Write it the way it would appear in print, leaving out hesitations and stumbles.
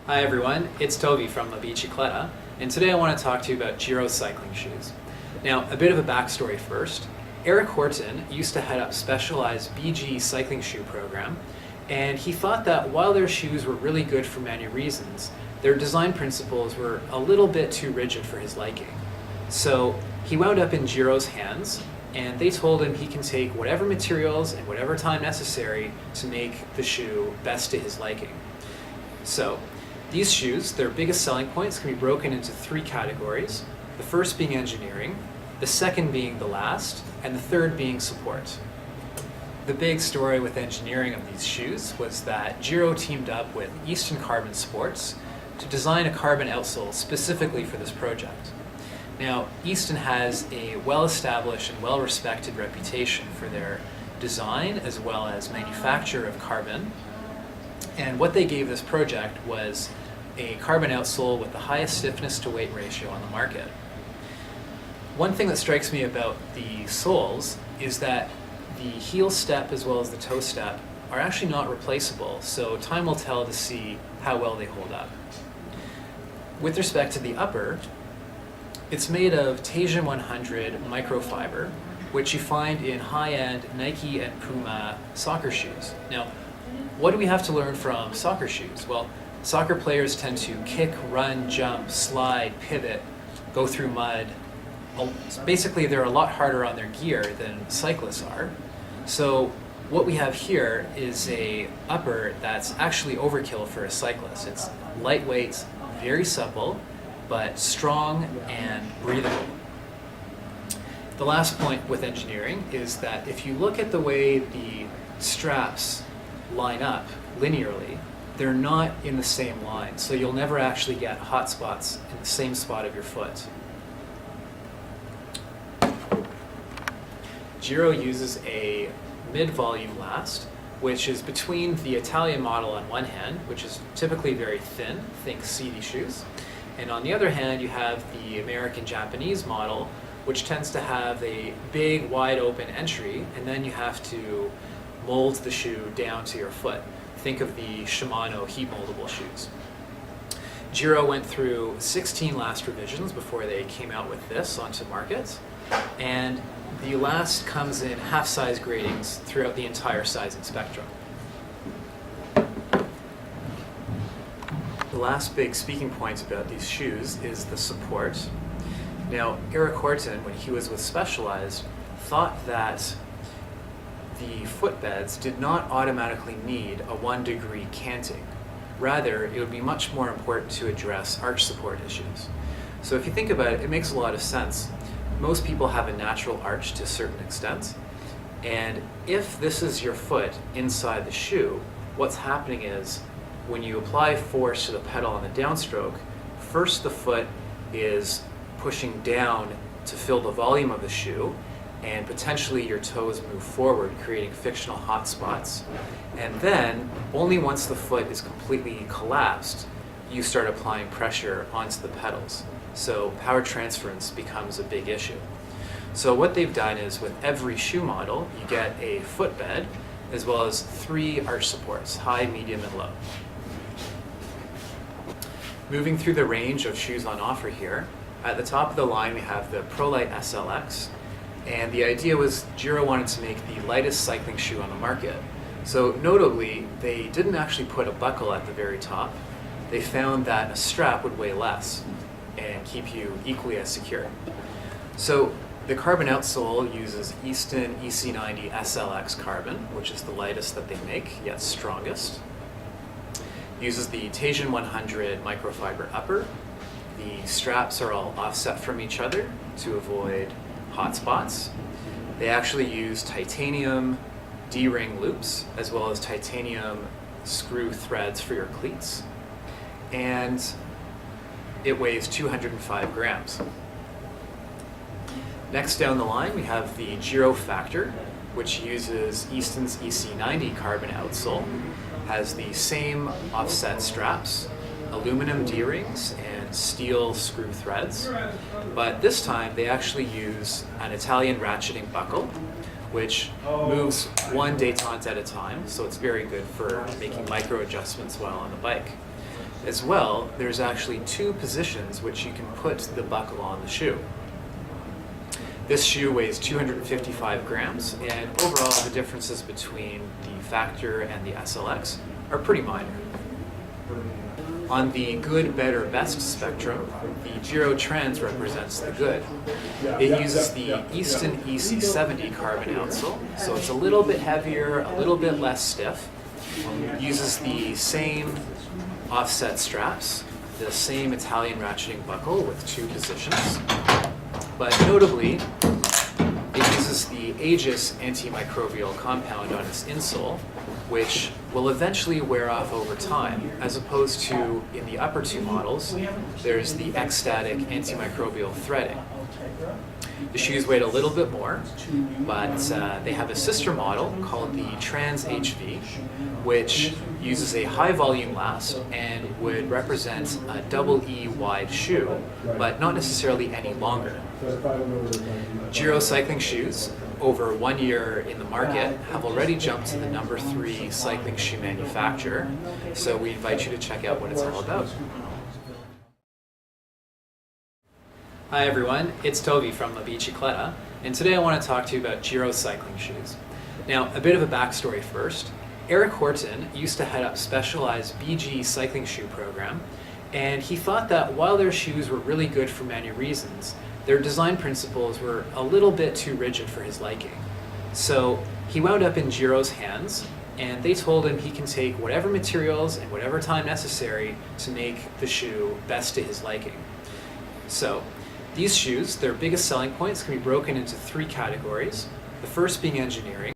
Hi everyone, it's Toby from La Bicicletta, and today I want to talk to you about Giro Cycling Shoes. Now, a bit of a backstory first. Eric Horton used to head up Specialized BG cycling shoe program, and he thought that while their shoes were really good for many reasons, their design principles were a little bit too rigid for his liking. So he wound up in Giro's hands, and they told him he can take whatever materials and whatever time necessary to make the shoe best to his liking. So, these shoes, their biggest selling points can be broken into three categories. The first being engineering, the second being the last, and the third being support. The big story with engineering of these shoes was that Giro teamed up with Easton Carbon Sports to design a carbon outsole specifically for this project. Now, Easton has a well-established and well-respected reputation for their design as well as manufacture of carbon. And what they gave this project was a carbon outsole with the highest stiffness to weight ratio on the market. One thing that strikes me about the soles is that the heel step as well as the toe step are actually not replaceable, so time will tell to see how well they hold up. With respect to the upper, it's made of Teijin 100 microfiber, which you find in high-end Nike and Puma soccer shoes. Now, what do we have to learn from soccer shoes? Well, soccer players tend to kick, run, jump, slide, pivot, go through mud. Basically, they're a lot harder on their gear than cyclists are. So what we have here is a upper that's actually overkill for a cyclist. It's lightweight, very supple, but strong and breathable. The last point with engineering is that if you look at the way the straps line up linearly, they're not in the same line, so you'll never actually get hot spots in the same spot of your foot. Giro uses a mid-volume last, which is between the Italian model on one hand, which is typically very thin, think seedy shoes, and on the other hand you have the American-Japanese model, which tends to have a big, wide open entry, and then you have to mold the shoe down to your foot. Think of the Shimano heat moldable shoes. Giro went through 16 last revisions before they came out with this onto market, and the last comes in half-size gradings throughout the entire sizing spectrum. The last big speaking point about these shoes is the support. Now, Eric Horton, when he was with Specialized, thought that the footbeds did not automatically need a 1-degree canting. Rather, it would be much more important to address arch support issues. So if you think about it, it makes a lot of sense. Most people have a natural arch to a certain extent, and if this is your foot inside the shoe, what's happening is when you apply force to the pedal on the downstroke, first the foot is pushing down to fill the volume of the shoe, and potentially your toes move forward, creating fictional hot spots. And then, only once the foot is completely collapsed, you start applying pressure onto the pedals. So power transference becomes a big issue. So what they've done is with every shoe model, you get a footbed, as well as 3 arch supports, high, medium, and low. Moving through the range of shoes on offer here, at the top of the line we have the ProLite SLX, and the idea was Giro wanted to make the lightest cycling shoe on the market. So notably, they didn't actually put a buckle at the very top. They found that a strap would weigh less and keep you equally as secure. So the carbon outsole uses Easton EC90 SLX carbon, which is the lightest that they make, yet strongest. Uses the Teijin 100 microfiber upper. The straps are all offset from each other to avoid hot spots. They actually use titanium D-ring loops as well as titanium screw threads for your cleats, and it weighs 205 grams. Next down the line we have the Giro Factor, which uses Easton's EC90 carbon outsole, has the same offset straps, aluminum D-rings, and steel screw threads, but this time they actually use an Italian ratcheting buckle, which moves one détente at a time, so it's very good for making micro adjustments while on the bike. As well, there's actually two positions which you can put the buckle on the shoe. This shoe weighs 255 grams, and overall the differences between the Factor and the SLX are pretty minor. On the good, better, best spectrum, the Giro Trends represents the good. It uses the Easton EC70 carbon outsole, so it's a little bit heavier, a little bit less stiff. It uses the same offset straps, the same Italian ratcheting buckle with two positions, but notably, it uses the Aegis antimicrobial compound on its insole, which will eventually wear off over time, as opposed to, in the upper two models, there's the X-Static antimicrobial threading. The shoes weighed a little bit more, but they have a sister model called the Trans HV, which uses a high volume last and would represent a double E wide shoe, but not necessarily any longer. Giro Cycling Shoes, over 1 year in the market, have already jumped to the number 3 cycling shoe manufacturer, so we invite you to check out what it's all about. Hi everyone, it's Toby from La Bicicletta, and today I want to talk to you about Giro Cycling Shoes. Now, a bit of a backstory first. Eric Horton used to head up Specialized BG cycling shoe program, and he thought that while their shoes were really good for many reasons, their design principles were a little bit too rigid for his liking. So he wound up in Giro's hands, and they told him he can take whatever materials and whatever time necessary to make the shoe best to his liking. So these shoes, their biggest selling points can be broken into 3 categories. The first being engineering.